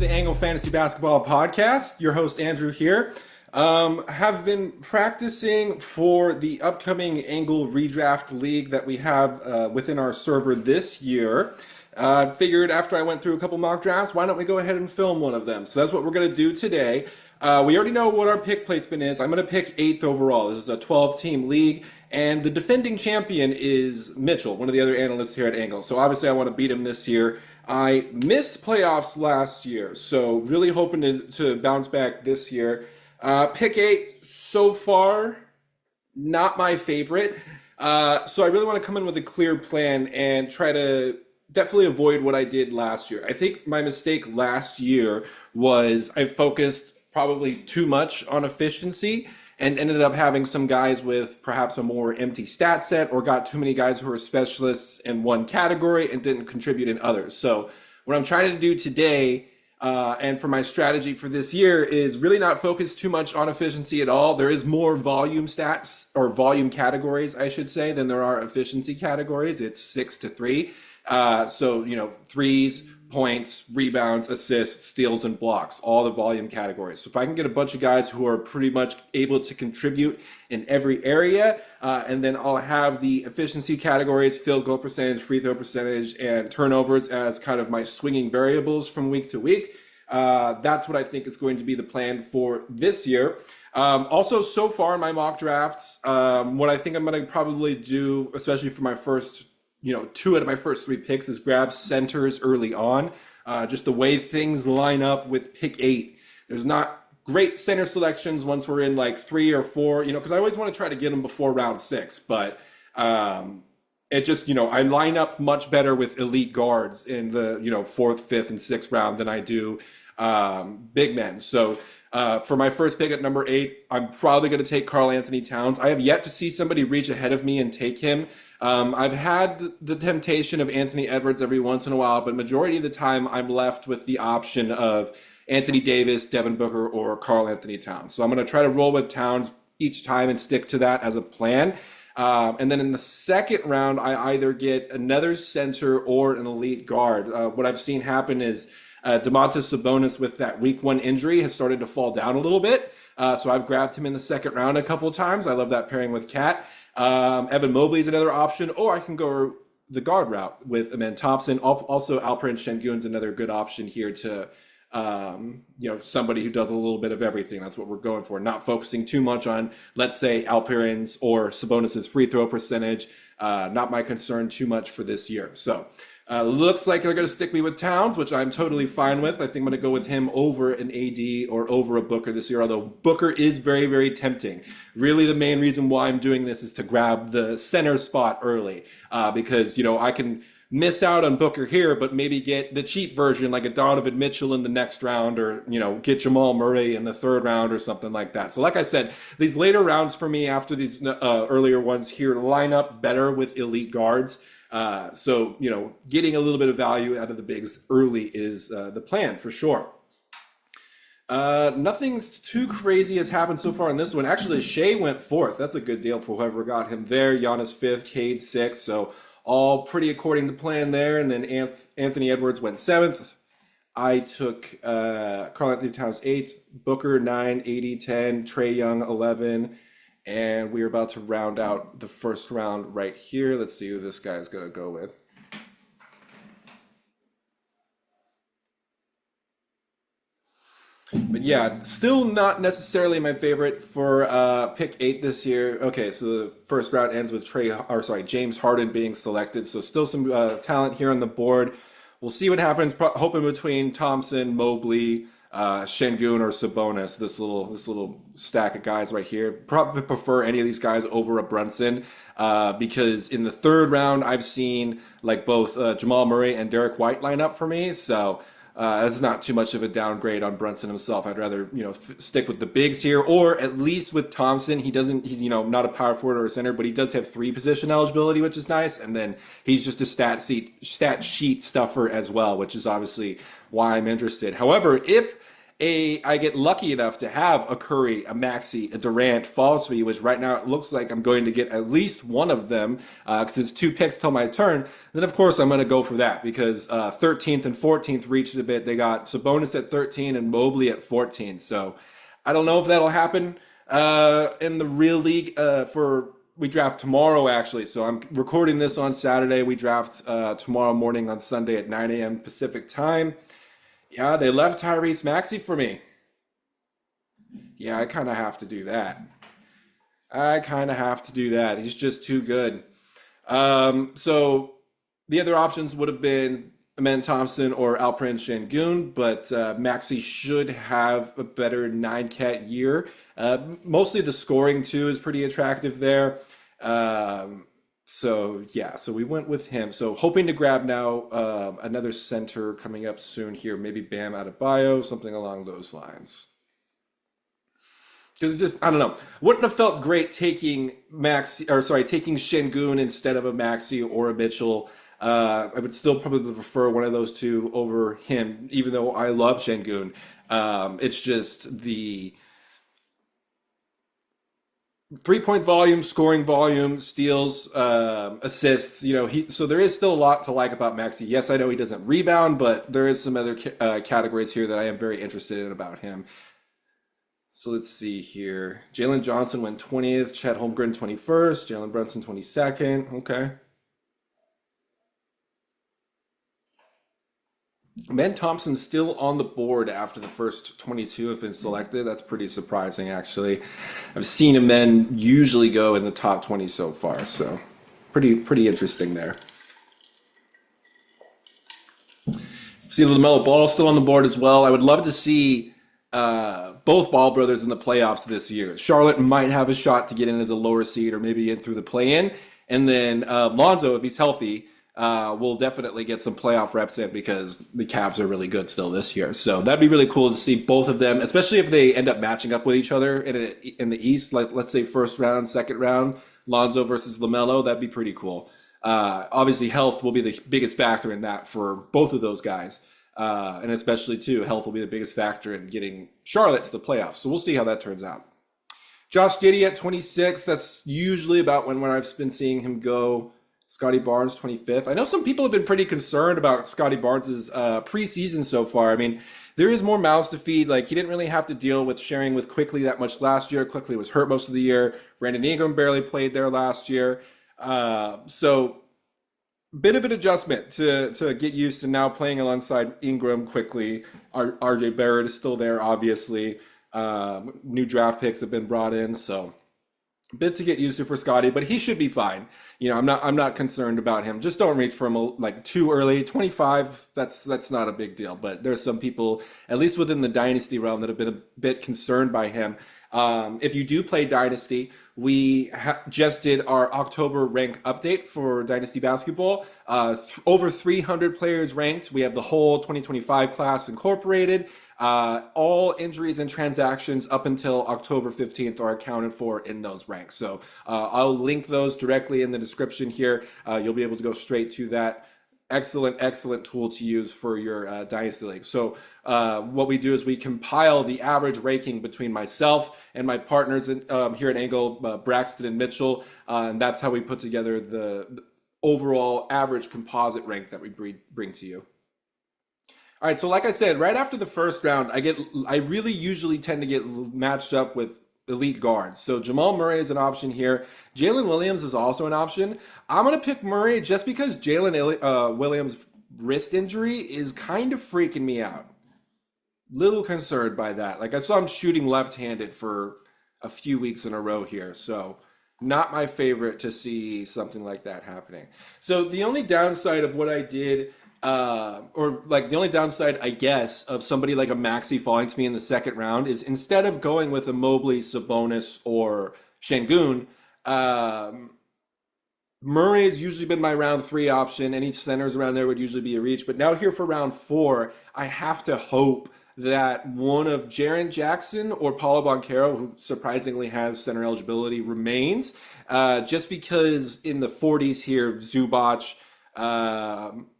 the Angle Fantasy Basketball Podcast. Your host, Andrew, here. Have been practicing for the upcoming Angle Redraft League that we have within our server this year. Figured after I went through a couple mock drafts, why don't we go ahead and film one of them? So that's what we're going to do today. We already know what our pick placement is. I'm going to pick 8th overall. This is a 12-team league, and the defending champion is Mitchell, one of the other analysts here at Angle. So obviously I want to beat him this year. I missed playoffs last year, so really hoping to bounce back this year. Pick 8 so far, not my favorite. So I really want to come in with a clear plan and try to definitely avoid what I did last year. I think my mistake last year was I focused probably too much on efficiency and ended up having some guys with perhaps a more empty stat set, or got too many guys who are specialists in one category and didn't contribute in others. So what I'm trying to do today, and for my strategy for this year, is really not focus too much on efficiency at all. There is more volume stats, or volume categories, I should say, than there are efficiency categories. It's 6 to 3. So, threes, points, rebounds, assists, steals, and blocks, all the volume categories. So if I can get a bunch of guys who are pretty much able to contribute in every area, and then I'll have the efficiency categories, field goal percentage, free throw percentage, and turnovers as kind of my swinging variables from week to week. That's what I think is going to be the plan for this year. Also, so far in my mock drafts, what I think I'm going to probably do, especially for my first 2 out of my first 3 picks, is grab centers early on. Just the way things line up with pick 8. There's not great center selections once we're in like 3 or 4, because I always want to try to get them before round 6. But it just, I line up much better with elite guards in the, 4th, 5th, and 6th round than I do big men. So for my first pick at number 8, I'm probably going to take Karl-Anthony Towns. I have yet to see somebody reach ahead of me and take him. I've had the temptation of Anthony Edwards every once in a while, but majority of the time I'm left with the option of Anthony Davis, Devin Booker, or Karl-Anthony Towns. So I'm going to try to roll with Towns each time and stick to that as a plan. And then in the second round, I either get another center or an elite guard. What I've seen happen is Domantas Sabonis, with that week 1 injury, has started to fall down a little bit. So I've grabbed him in the second round a couple of times. I love that pairing with Cat. Evan Mobley is another option, or I can go the guard route with Amen Thompson. Also, Alperen Sengun's another good option here to, somebody who does a little bit of everything. That's what we're going for. Not focusing too much on, let's say, Alperen's or Sabonis's free throw percentage. Not my concern too much for this year. So looks like they're going to stick me with Towns, which I'm totally fine with. I think I'm going to go with him over an AD or over a Booker this year, although Booker is very, very tempting. Really, the main reason why I'm doing this is to grab the center spot early, because, I can miss out on Booker here, but maybe get the cheap version like a Donovan Mitchell in the next round, or, get Jamal Murray in the 3rd round or something like that. So like I said, these later rounds for me after these earlier ones here line up better with elite guards. So, getting a little bit of value out of the bigs early is the plan for sure. Nothing too crazy has happened so far in this one. Actually, Shea went 4th. That's a good deal for whoever got him there. Giannis 5th, Cade 6th. So all pretty according to plan there. And then Anthony Edwards went 7th. I took Karl-Anthony Towns 8th, Booker 9, 80, 10, Trae Young 11. And we're about to round out the first round right here. Let's see who this guy is going to go with. But yeah, still not necessarily my favorite for pick 8 this year. Okay, so the first round ends with James Harden being selected. So still some talent here on the board. We'll see what happens. Hoping between Thompson, Mobley, Sengun, or Sabonis, this little stack of guys right here. Probably prefer any of these guys over a Brunson, because in the 3rd round I've seen like both Jamal Murray and Derek White line up for me. So that's not too much of a downgrade on Brunson himself. I'd rather stick with the bigs here, or at least with Thompson. He's not a power forward or a center, but he does have 3 position eligibility, which is nice. And then he's just a stat sheet stuffer as well, which is obviously why I'm interested. However, if I get lucky enough to have a Curry, a Maxey, a Durant fall to me, which right now it looks like I'm going to get at least one of them because it's 2 picks till my turn, then of course I'm going to go for that because 13th and 14th reached a bit. They got Sabonis at 13 and Mobley at 14. So I don't know if that'll happen in the real league we draft tomorrow, actually. So I'm recording this on Saturday. We draft tomorrow morning on Sunday at 9 a.m. Pacific time. Yeah, they left Tyrese Maxey for me. Yeah, I kind of have to do that. He's just too good. So the other options would have been Amen Thompson or Alperen Şengün, but Maxey should have a better 9-cat year. Mostly the scoring, too, is pretty attractive there. So we went with him. So hoping to grab now another center coming up soon here, maybe Bam Adebayo, something along those lines. Because it just, I don't know, wouldn't have felt great taking taking Şengün instead of a Maxey or a Mitchell. I would still probably prefer one of those two over him, even though I love Şengün. It's just the three-point volume, scoring volume, steals, assists. So there is still a lot to like about Maxey. Yes, I know he doesn't rebound, but there is some other categories here that I am very interested in about him. So let's see here. Jalen Johnson went 20th, Chet Holmgren 21st, Jalen Brunson 22nd. Okay. Ben Thompson's still on the board after the first 22 have been selected. That's pretty surprising, actually. I've seen him then usually go in the top 20 so far, so pretty interesting there. See LaMelo Ball still on the board as well. I would love to see both Ball brothers in the playoffs this year. Charlotte might have a shot to get in as a lower seed or maybe in through the play-in. And then Lonzo, if he's healthy, will definitely get some playoff reps in because the Cavs are really good still this year. So that'd be really cool to see both of them, especially if they end up matching up with each other in the East. Like, let's say first round, second round, Lonzo versus LaMelo. That'd be pretty cool. Obviously, health will be the biggest factor in that for both of those guys. And especially, too, health will be the biggest factor in getting Charlotte to the playoffs. So we'll see how that turns out. Josh Giddey at 26. That's usually about when I've been seeing him go. Scotty Barnes, 25th. I know some people have been pretty concerned about Scotty Barnes' preseason so far. I mean, there is more mouths to feed. Like, he didn't really have to deal with sharing with Quickly that much last year. Quickly was hurt most of the year. Brandon Ingram barely played there last year. So bit of an adjustment to get used to now playing alongside Ingram Quickly. RJ Barrett is still there, obviously. New draft picks have been brought in, so bit to get used to for Scotty, but he should be fine. I'm not concerned about him. Just don't reach for him like too early. 25, that's not a big deal. But there's some people, at least within the dynasty realm, that have been a bit concerned by him. If you do play Dynasty, we just did our October rank update for Dynasty Basketball. Over 300 players ranked. We have the whole 2025 class incorporated. All injuries and transactions up until October 15th are accounted for in those ranks. So I'll link those directly in the description here. You'll be able to go straight to that. Excellent tool to use for your Dynasty League. So what we do is we compile the average ranking between myself and my partners here at Angle, Braxton and Mitchell, and that's how we put together the overall average composite rank that we bring to you. All right, so like I said, right after the first round, I really usually tend to get matched up with elite guards. So Jamal Murray is an option here. Jalen Williams is also an option. I'm going to pick Murray just because Jalen Williams' wrist injury is kind of freaking me out. Little concerned by that. Like, I saw him shooting left-handed for a few weeks in a row here, so not my favorite to see something like that happening. So the only downside of what I did, the only downside, I guess, of somebody like a Maxey falling to me in the second round is instead of going with a Mobley, Sabonis, or Şengün, Murray has usually been my round 3 option. Any centers around there would usually be a reach. But now here for round 4, I have to hope that one of Jaren Jackson or Paulo Banchero, who surprisingly has center eligibility, remains. Just because in the 40s here, Zubac,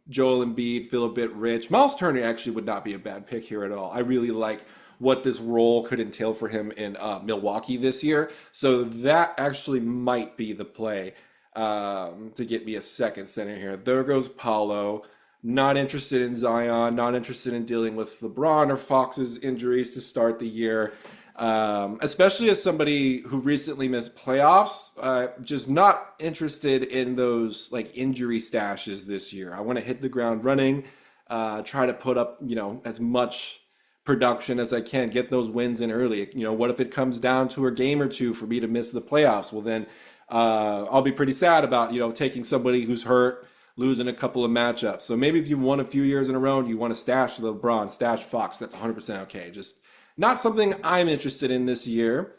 Joel Embiid feel a bit rich. Myles Turner actually would not be a bad pick here at all. I really like what this role could entail for him in Milwaukee this year. So that actually might be the play to get me a second center here. There goes Paolo. Not interested in Zion, not interested in dealing with LeBron or Fox's injuries to start the year. Especially as somebody who recently missed playoffs, just not interested in those like injury stashes this year. I want to hit the ground running, try to put up, as much production as I can, get those wins in early. What if it comes down to a game or two for me to miss the playoffs? Well, then I'll be pretty sad about, taking somebody who's hurt, losing a couple of matchups. So maybe if you won a few years in a row and you want to stash LeBron, stash Fox, that's 100% okay. Just not something I'm interested in this year.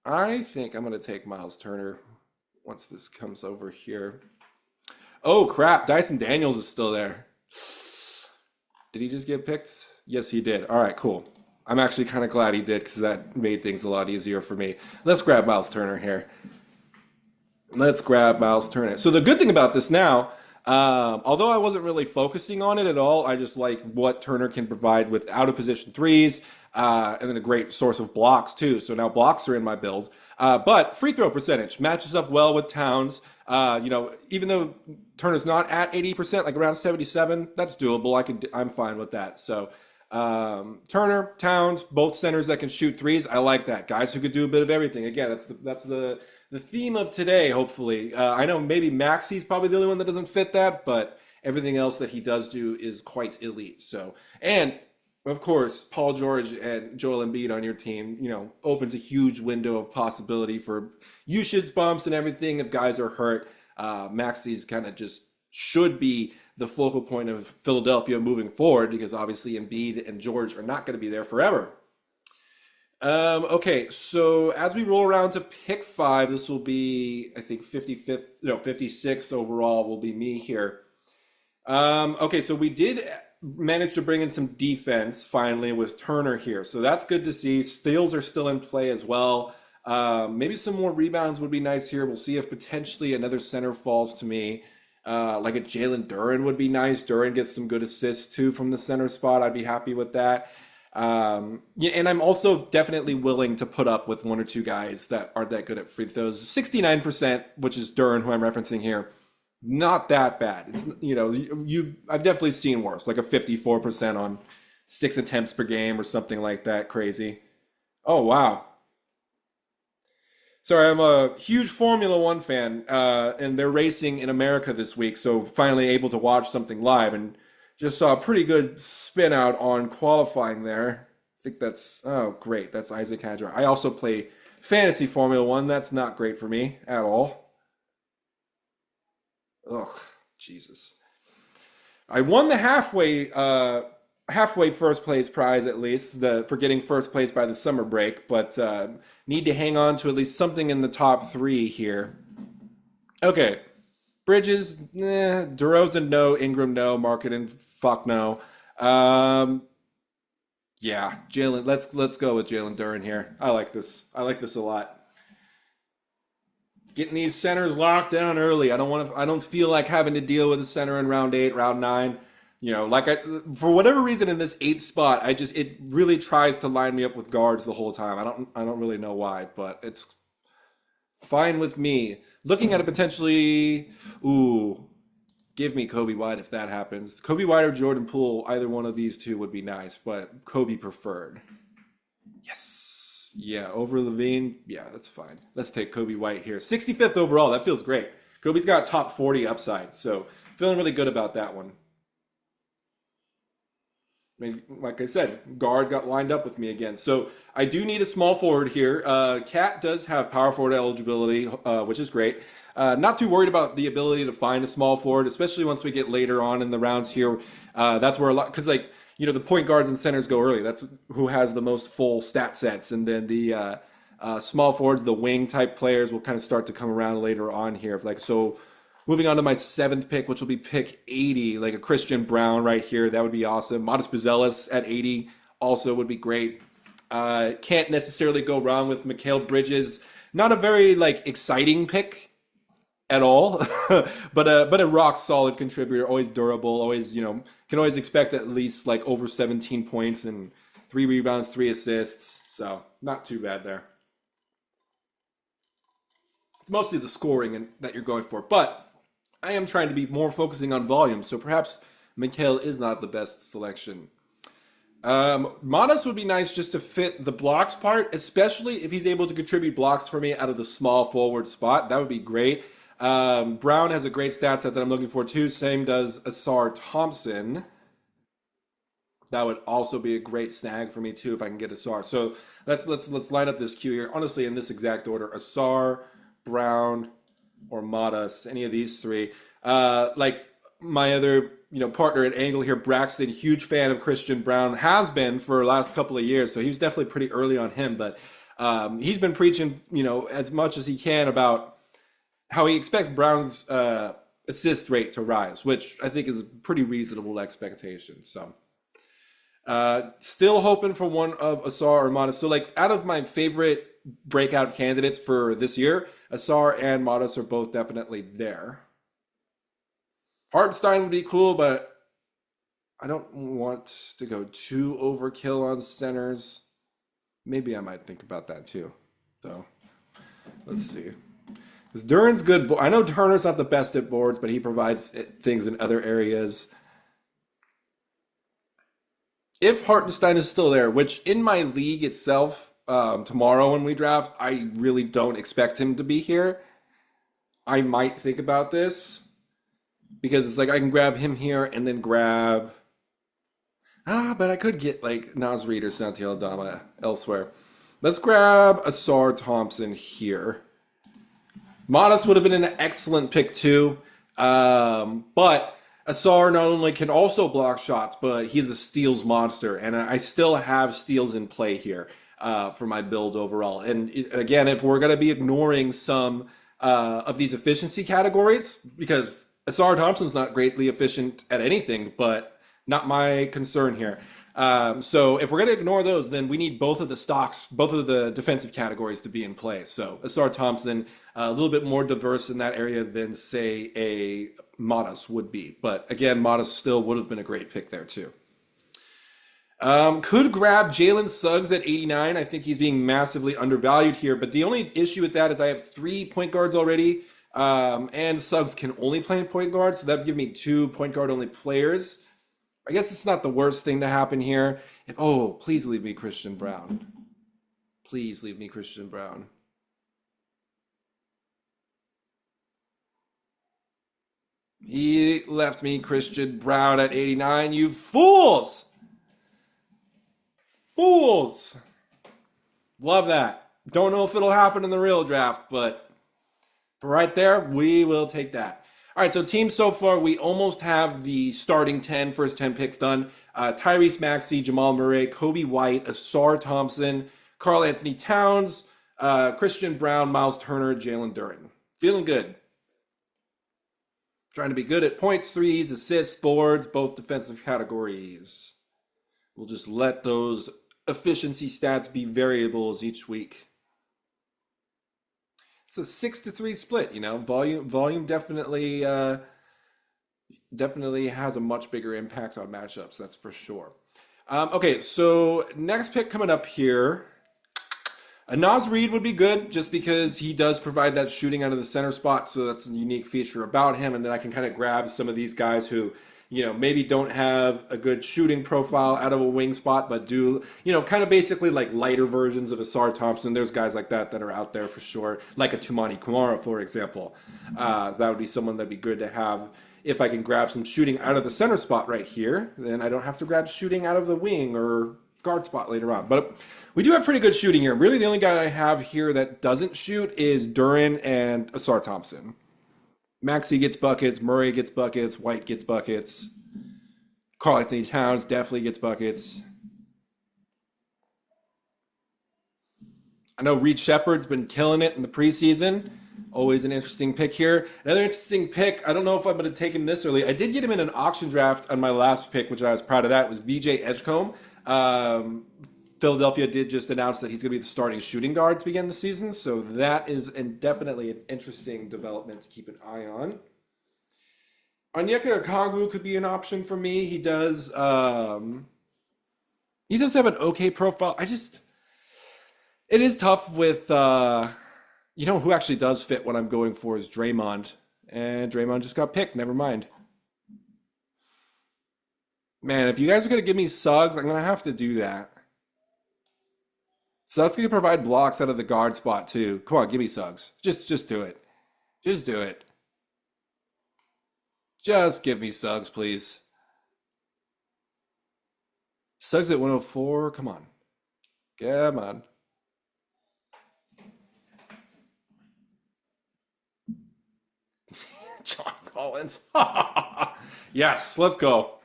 I think I'm going to take Myles Turner once this comes over here. Oh, crap. Dyson Daniels is still there. Did he just get picked? Yes, he did. All right, cool. I'm actually kind of glad he did because that made things a lot easier for me. Let's grab Myles Turner here. Let's grab Myles Turner. So the good thing about this now, although I wasn't really focusing on it at all, I just like what Turner can provide with out-of-position threes, and then a great source of blocks too. So now blocks are in my build. But free throw percentage matches up well with Towns. Even though Turner's not at 80%, like around 77, that's doable. I'm fine with that. So Turner, Towns, both centers that can shoot threes. I like that. Guys who could do a bit of everything. Again, that's the theme of today, hopefully. I know maybe Maxey's probably the only one that doesn't fit that, but everything else that he does do is quite elite. So, and of course, Paul George and Joel Embiid on your team, opens a huge window of possibility for usage bumps and everything if guys are hurt. Maxey's kind of just should be the focal point of Philadelphia moving forward because obviously Embiid and George are not going to be there forever. Okay, so as we roll around to pick 5, this will be, I think, 56 overall will be me here. Okay, so we did manage to bring in some defense finally with Turner here. So that's good to see. Steals are still in play as well. Maybe some more rebounds would be nice here. We'll see if potentially another center falls to me. Like a Jalen Duren would be nice. Duren gets some good assists too from the center spot. I'd be happy with that. Yeah, and I'm also definitely willing to put up with one or two guys that aren't that good at free throws. 69%, which is Duren, who I'm referencing here, not that bad. It's I've definitely seen worse, like a 54% on 6 attempts per game or something like that. Crazy. Oh wow. Sorry, I'm a huge Formula One fan, and they're racing in America this week, so finally able to watch something live and just saw a pretty good spin out on qualifying there. I think oh, great. That's Isaac Hadjar. I also play fantasy Formula One. That's not great for me at all. Ugh, Jesus. I won the halfway first place prize at least, for getting first place by the summer break, but need to hang on to at least something in the top 3 here. Okay. Bridges, DeRozan, no. Ingram, no. Marketing, fuck no. Yeah, Jalen. Let's go with Jalen Duren here. I like this. I like this a lot. Getting these centers locked down early. I don't feel like having to deal with a center in round 8, round 9. For whatever reason in this 8th spot, it really tries to line me up with guards the whole time. I don't really know why, but it's fine with me. Looking at it potentially, give me Coby White if that happens. Coby White or Jordan Poole, either one of these two would be nice, but Coby preferred. Yes. Yeah, over Levine. Yeah, that's fine. Let's take Coby White here. 65th overall. That feels great. Kobe's got top 40 upside, so feeling really good about that one. Like I said, guard got lined up with me again. So I do need a small forward here. Cat does have power forward eligibility, which is great. Not too worried about the ability to find a small forward, especially once we get later on in the rounds here. That's where a lot, because the point guards and centers go early. That's who has the most full stat sets. And then the small forwards, the wing type players will kind of start to come around later on here. Moving on to my 7th pick, which will be pick 80, like a Christian Braun right here. That would be awesome. Modest Buzelis at 80 also would be great. Can't necessarily go wrong with Mikal Bridges. Not a very exciting pick at all, but a rock solid contributor. Always durable. Always can always expect at least over 17 points and 3 rebounds, 3 assists. So not too bad there. It's mostly the scoring that you're going for. But I am trying to be more focusing on volume. So perhaps Mikhail is not the best selection. Modest would be nice just to fit the blocks part, especially if he's able to contribute blocks for me out of the small forward spot. That would be great. Braun has a great stat set that I'm looking for too. Same does Ausar Thompson. That would also be a great snag for me too if I can get Ausar. So let's line up this queue here. Honestly, in this exact order: Ausar, Braun, or Modest. Any of these three. Like my other partner at Angle here, Braxton, huge fan of Christian Braun, has been for the last couple of years. So he was definitely pretty early on him, but he's been preaching as much as he can about how he expects Braun's assist rate to rise, which I think is a pretty reasonable expectation. So still hoping for one of Ausar or Modest. So like out of my favorite breakout candidates for this year, Ausar and Modest are both definitely there. Hartenstein would be cool, but I don't want to go too overkill on centers. Maybe I might think about that too. So let's see. Because Duren's good. I know Turner's not the best at boards, but he provides things in other areas. If Hartenstein is still there, which in my league itself, tomorrow when we draft, I really don't expect him to be here. I might think about this. Because it's like I can grab him here and then grab... but I could get like Naz Reid or Santi Aldama elsewhere. Let's grab Ausar Thompson here. Modest would have been an excellent pick too. But Ausar not only can also block shots, but he's a steals monster. And I still have steals in play here for my build overall. And again, if we're going to be ignoring some of these efficiency categories, because Ausar Thompson's not greatly efficient at anything, but not my concern here. So if we're going to ignore those, then we need both of the stocks, both of the defensive categories to be in play. So Ausar Thompson, a little bit more diverse in that area than, say, a Modest would be. But again, Modest still would have been a great pick there too. Could grab Jalen Suggs at 89. I think he's being massively undervalued here. But the only issue with that is I have 3 point guards already. And Suggs can only play in point guard, so that would give me 2 point guard only players. I guess it's not the worst thing to happen here. Please leave me Christian Braun. Please leave me Christian Braun. He left me Christian Braun at 89. You fools! Fools! Love that. Don't know if it'll happen in the real draft, but for right there, we will take that. All right, so teams so far, we almost have the starting 10, first 10 picks done. Tyrese Maxey, Jamal Murray, Coby White, Ausar Thompson, Karl-Anthony Towns, Christian Braun, Myles Turner, Jalen Duren. Feeling good. Trying to be good at points, threes, assists, boards, both defensive categories. We'll just let those efficiency stats be variables each week. It's a 6-3 split, Volume definitely has a much bigger impact on matchups, that's for sure. Okay, so next pick coming up here. Naz Reid would be good just because he does provide that shooting out of the center spot, so that's a unique feature about him. And then I can kind of grab some of these guys who, maybe don't have a good shooting profile out of a wing spot, but do, kind of basically like lighter versions of Ausar Thompson. There's guys like that are out there for sure, like a Tumani Kumara, for example. That would be someone that'd be good to have. If I can grab some shooting out of the center spot right here, then I don't have to grab shooting out of the wing or guard spot later on. But we do have pretty good shooting here. Really, the only guy I have here that doesn't shoot is Duren and Ausar Thompson. Maxey gets buckets, Murray gets buckets, White gets buckets. Karl-Anthony Towns definitely gets buckets. I know Reed Shepard's been killing it in the preseason. Always an interesting pick here. Another interesting pick, I don't know if I'm going to take him this early. I did get him in an auction draft on my last pick, which I was proud of that. It was VJ Edgecombe. Philadelphia did just announce that he's going to be the starting shooting guard to begin the season, so that is definitely an interesting development to keep an eye on. Onyeka Okongwu could be an option for me. He does He does have an okay profile. It is tough with, who actually does fit what I'm going for is Draymond. And Draymond just got picked. Never mind. Man, if you guys are going to give me Suggs, I'm going to have to do that. Suggs can provide blocks out of the guard spot too. Come on, give me Suggs. Just do it. Just do it. Just give me Suggs, please. Suggs at 104. Come on. Come on. John Collins. Yes, let's go.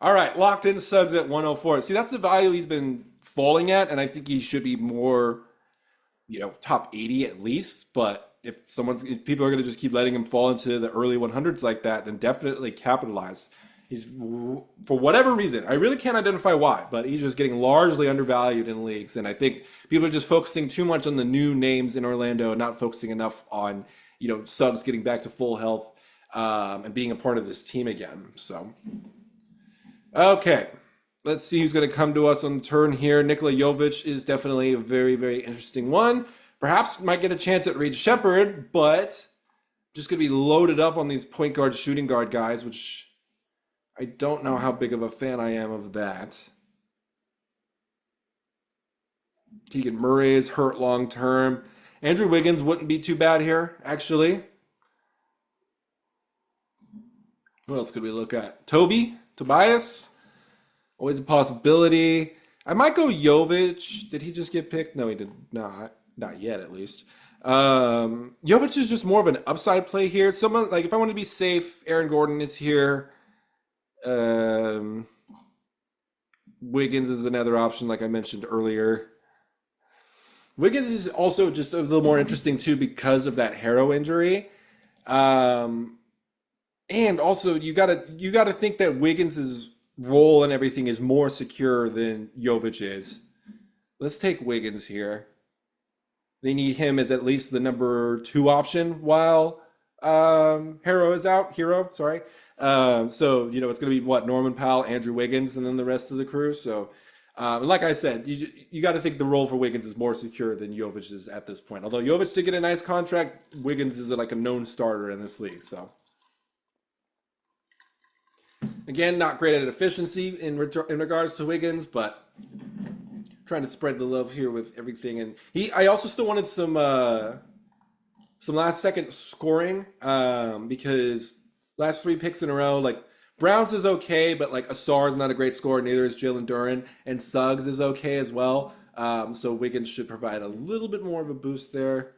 All right, locked in Suggs at 104. See, that's the value he's been falling at, and I think he should be more, top 80 at least. But if people are going to just keep letting him fall into the early 100s like that, then definitely capitalize. He's, for whatever reason, I really can't identify why, but he's just getting largely undervalued in leagues. And I think people are just focusing too much on the new names in Orlando and not focusing enough on, Suggs getting back to full health and being a part of this team again. So, okay. Let's see who's going to come to us on the turn here. Nikola Jovic is definitely a very, very interesting one. Perhaps might get a chance at Reed Shepherd, but just going to be loaded up on these point guard, shooting guard guys, which I don't know how big of a fan I am of that. Keegan Murray is hurt long term. Andrew Wiggins wouldn't be too bad here, actually. What else could we look at? Tobias? Always a possibility. I might go Jovic. Did he just get picked? No, he did not. Not yet, at least. Jovic is just more of an upside play here. Someone, like, if I want to be safe, Aaron Gordon is here. Wiggins is another option, like I mentioned earlier. Wiggins is also just a little more interesting, too, because of that Harrow injury. And also, you gotta think that Wiggins' role and everything is more secure than Jovic is. Let's take Wiggins here. They need him as at least the number 2 option while Hero is out. So, it's going to be Norman Powell, Andrew Wiggins, and then the rest of the crew. So, like I said, you got to think the role for Wiggins is more secure than Jovic's at this point. Although Jovic did get a nice contract, Wiggins is like a known starter in this league. So, again, not great at efficiency in regards to Wiggins, but trying to spread the love here with everything. And I also still wanted some last second scoring because last 3 picks in a row, like Browns is okay, but like Ausar is not a great scorer. Neither is Jalen Duren, and Suggs is okay as well. So Wiggins should provide a little bit more of a boost there.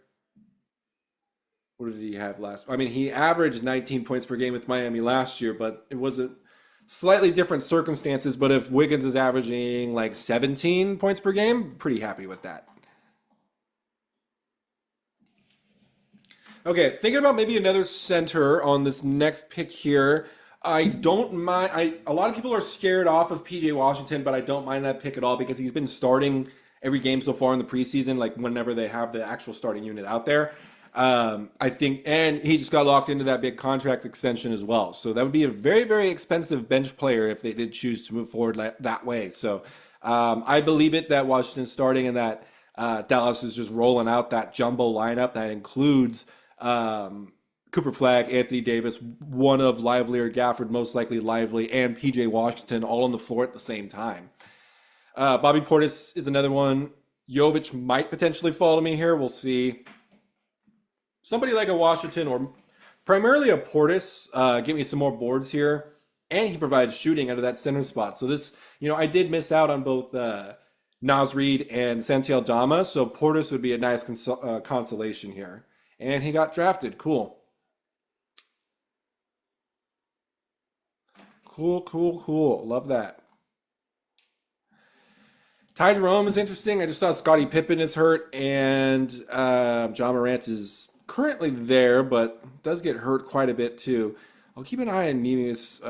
What did he have last? I mean, he averaged 19 points per game with Miami last year, but it wasn't slightly different circumstances. But if Wiggins is averaging like 17 points per game, pretty happy with that. Okay, thinking about maybe another center on this next pick here. I don't mind. A lot of people are scared off of PJ Washington, but I don't mind that pick at all because he's been starting every game so far in the preseason, like whenever they have the actual starting unit out there. I think, and he just got locked into that big contract extension as well. So that would be a very, very expensive bench player if they did choose to move forward that way. So I believe it that Washington's starting and that Dallas is just rolling out that jumbo lineup that includes Cooper Flagg, Anthony Davis, one of Lively or Gafford, most likely Lively, and PJ Washington all on the floor at the same time. Bobby Portis is another one. Jovic might potentially fall to me here. We'll see. Somebody like a Washington or primarily a Portis, get me some more boards here. And he provides shooting out of that center spot. So this, I did miss out on both Naz Reid and Santi Aldama. So Portis would be a nice consolation here. And he got drafted. Cool. Cool. Love that. Ty Jerome is interesting. I just saw Scottie Pippen is hurt, and John Morant is currently there, but does get hurt quite a bit too. I'll keep an eye on Neemias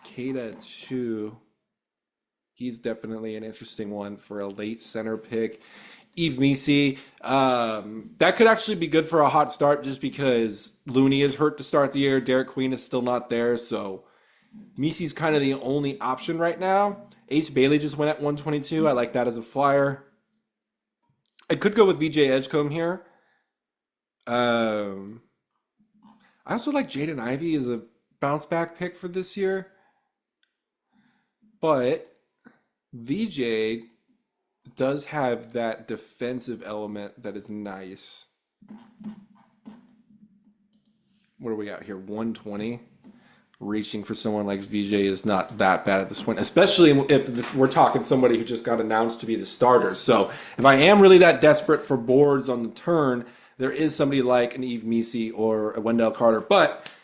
Keita too. He's definitely an interesting one for a late center pick. Yves Missi, that could actually be good for a hot start just because Looney is hurt to start the year. Derek Queen is still not there, so Missi's kind of the only option right now. Ace Bailey just went at 122. I like that as a flyer. I could go with VJ Edgecombe here. I also like Jaden Ivey as a bounce back pick for this year. But VJ does have that defensive element that is nice. What do we got here? 120. Reaching for someone like VJ is not that bad at this point, especially if we're talking somebody who just got announced to be the starter. So if I am really that desperate for boards on the turn, there is somebody like an Yves Missi or a Wendell Carter. But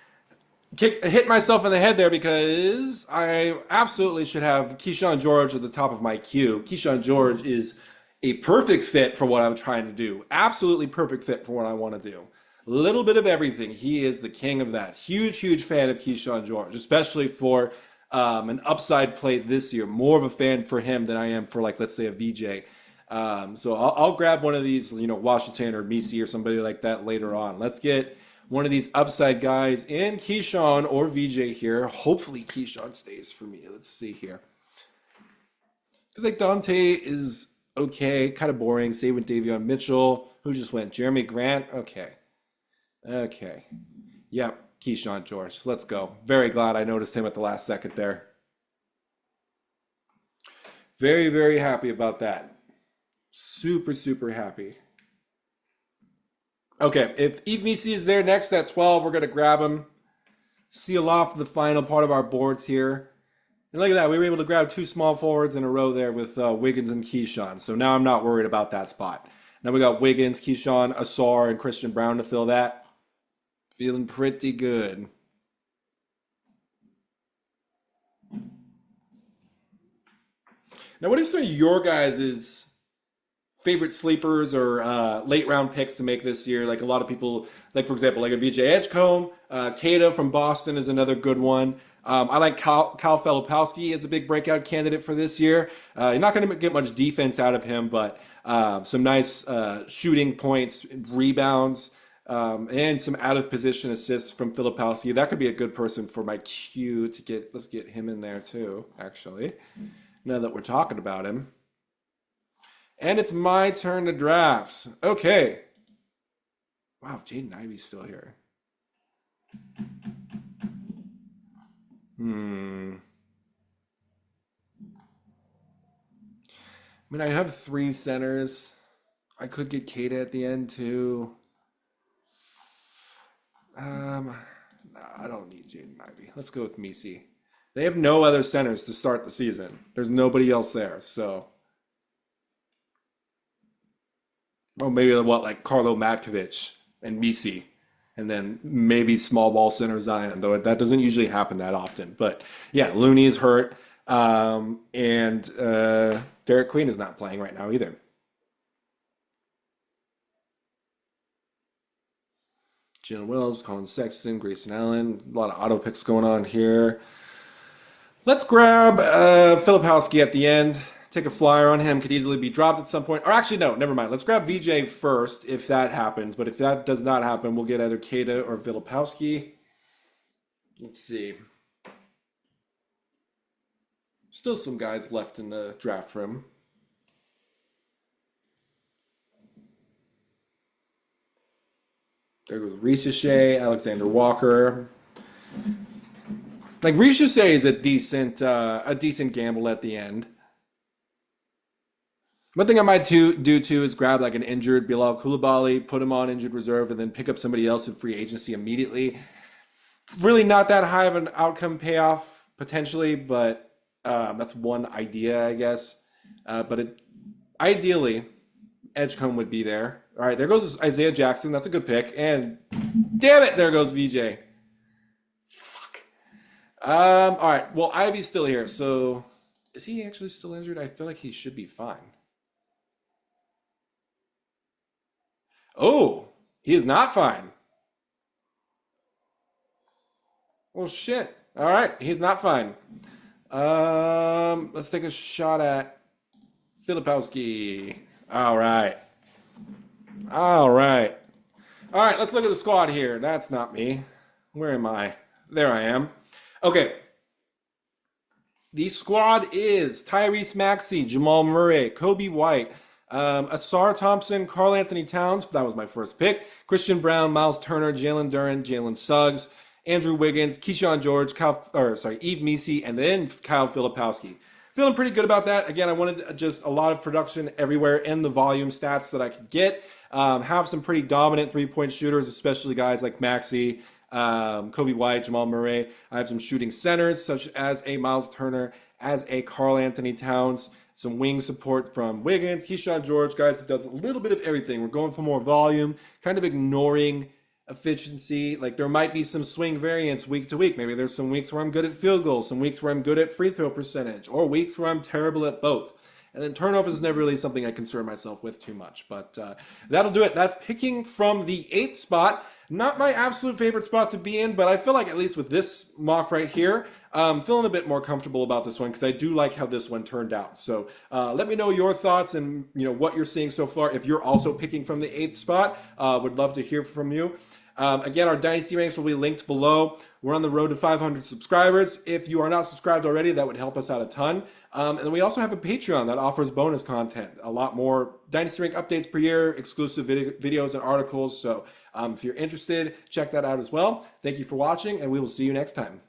hit myself in the head there because I absolutely should have Kyshawn George at the top of my queue. Kyshawn George is a perfect fit for what I'm trying to do. Absolutely perfect fit for what I want to do. Little bit of everything. He is the king of that. Huge, huge fan of Kyshawn George, especially for an upside play this year. More of a fan for him than I am for, like, let's say a VJ. So I'll grab one of these, Washington or Missi or somebody like that later on. Let's get one of these upside guys in Kyshawn or VJ here. Hopefully Kyshawn stays for me. Let's see here. Because, like, Dante is okay, kind of boring. Same with Davion Mitchell. Who just went? Jeremy Grant? Okay. Yep, Kyshawn George. Let's go. Very glad I noticed him at the last second there. Very, very happy about that. Super, super happy. Okay, if Yves Missi is there next at 12, we're going to grab him. Seal off the final part of our boards here. And look at that. We were able to grab two small forwards in a row there with Wiggins and Kyshawn. So now I'm not worried about that spot. Now we got Wiggins, Kyshawn, Ausar, and Christian Braun to fill that. Feeling pretty good. Now, what are some of your guys' favorite sleepers or late round picks to make this year? Like a lot of people, like for example, like a VJ Edgecombe, Kata from Boston is another good one. I like Kyle Filipowski as a big breakout candidate for this year. You're not going to get much defense out of him, but some nice shooting points, rebounds. And some out of position assists from Filipowski. That could be a good person for my queue to get. Let's get him in there too, actually, now that we're talking about him. And it's my turn to draft. Okay. Wow, Jaden Ivey's still here. I mean, I have 3 centers. I could get Kata at the end too. I don't need Jaden Ivey. Let's go with Missi. They have no other centers to start the season. There's nobody else there, so. Well, maybe like Carlo Matkovic and Missi, and then maybe small ball center Zion, though that doesn't usually happen that often. But yeah, Looney is hurt, and Derek Queen is not playing right now either. Jalen Wills, Colin Sexton, Grayson Allen. A lot of auto picks going on here. Let's grab Filipowski at the end. Take a flyer on him. Could easily be dropped at some point. Or actually, no, never mind. Let's grab VJ first if that happens. But if that does not happen, we'll get either Kata or Filipowski. Let's see. Still some guys left in the draft room. There goes Ricochet, Alexander Walker. Like Ricochet is a decent gamble at the end. One thing I might do too is grab like an injured Bilal Coulibaly, put him on injured reserve, and then pick up somebody else in free agency immediately. Really not that high of an outcome payoff potentially, but that's one idea, I guess. Ideally, Edgecombe would be there. All right, there goes Isaiah Jackson. That's a good pick. And damn it, there goes VJ. Fuck. All right, well, Ivy's still here. So is he actually still injured? I feel like he should be fine. Oh, he is not fine. Well, shit. All right, he's not fine. Let's take a shot at Filipowski. All right, let's look at the squad here. That's not me. Where am I? There I am. Okay, The squad is Tyrese Maxey, Jamal Murray, Coby White, Ausar Thompson, Karl-Anthony Towns. That was my first pick. Christian Braun, Myles Turner, Jalen Duren, Jalen Suggs, Andrew Wiggins, Kyshawn George, Yves Missi, and then Kyle Filipowski. Feeling pretty good about that. Again, I wanted just a lot of production everywhere in the volume stats that I could get. Have some pretty dominant three-point shooters, especially guys like Maxey, Coby White, Jamal Murray. I have some shooting centers, such as a Myles Turner, as a Karl-Anthony Towns, some wing support from Wiggins, Kyshawn George, guys that does a little bit of everything. We're going for more volume, kind of ignoring efficiency. Like, there might be some swing variance week to week. Maybe there's some weeks where I'm good at field goals, some weeks where I'm good at free throw percentage, or weeks where I'm terrible at both. And then turnovers is never really something I concern myself with too much. But that'll do it. That's picking from the 8th spot. Not my absolute favorite spot to be in, but I feel like at least with this mock right here, I'm feeling a bit more comfortable about this one because I do like how this one turned out. So let me know your thoughts and what you're seeing so far. If you're also picking from the 8th spot, would love to hear from you. Again, our Dynasty ranks will be linked below. We're on the road to 500 subscribers. If you are not subscribed already, that would help us out a ton. And then we also have a Patreon that offers bonus content, a lot more Dynasty rank updates per year, exclusive videos and articles. So if you're interested, check that out as well. Thank you for watching, and we will see you next time.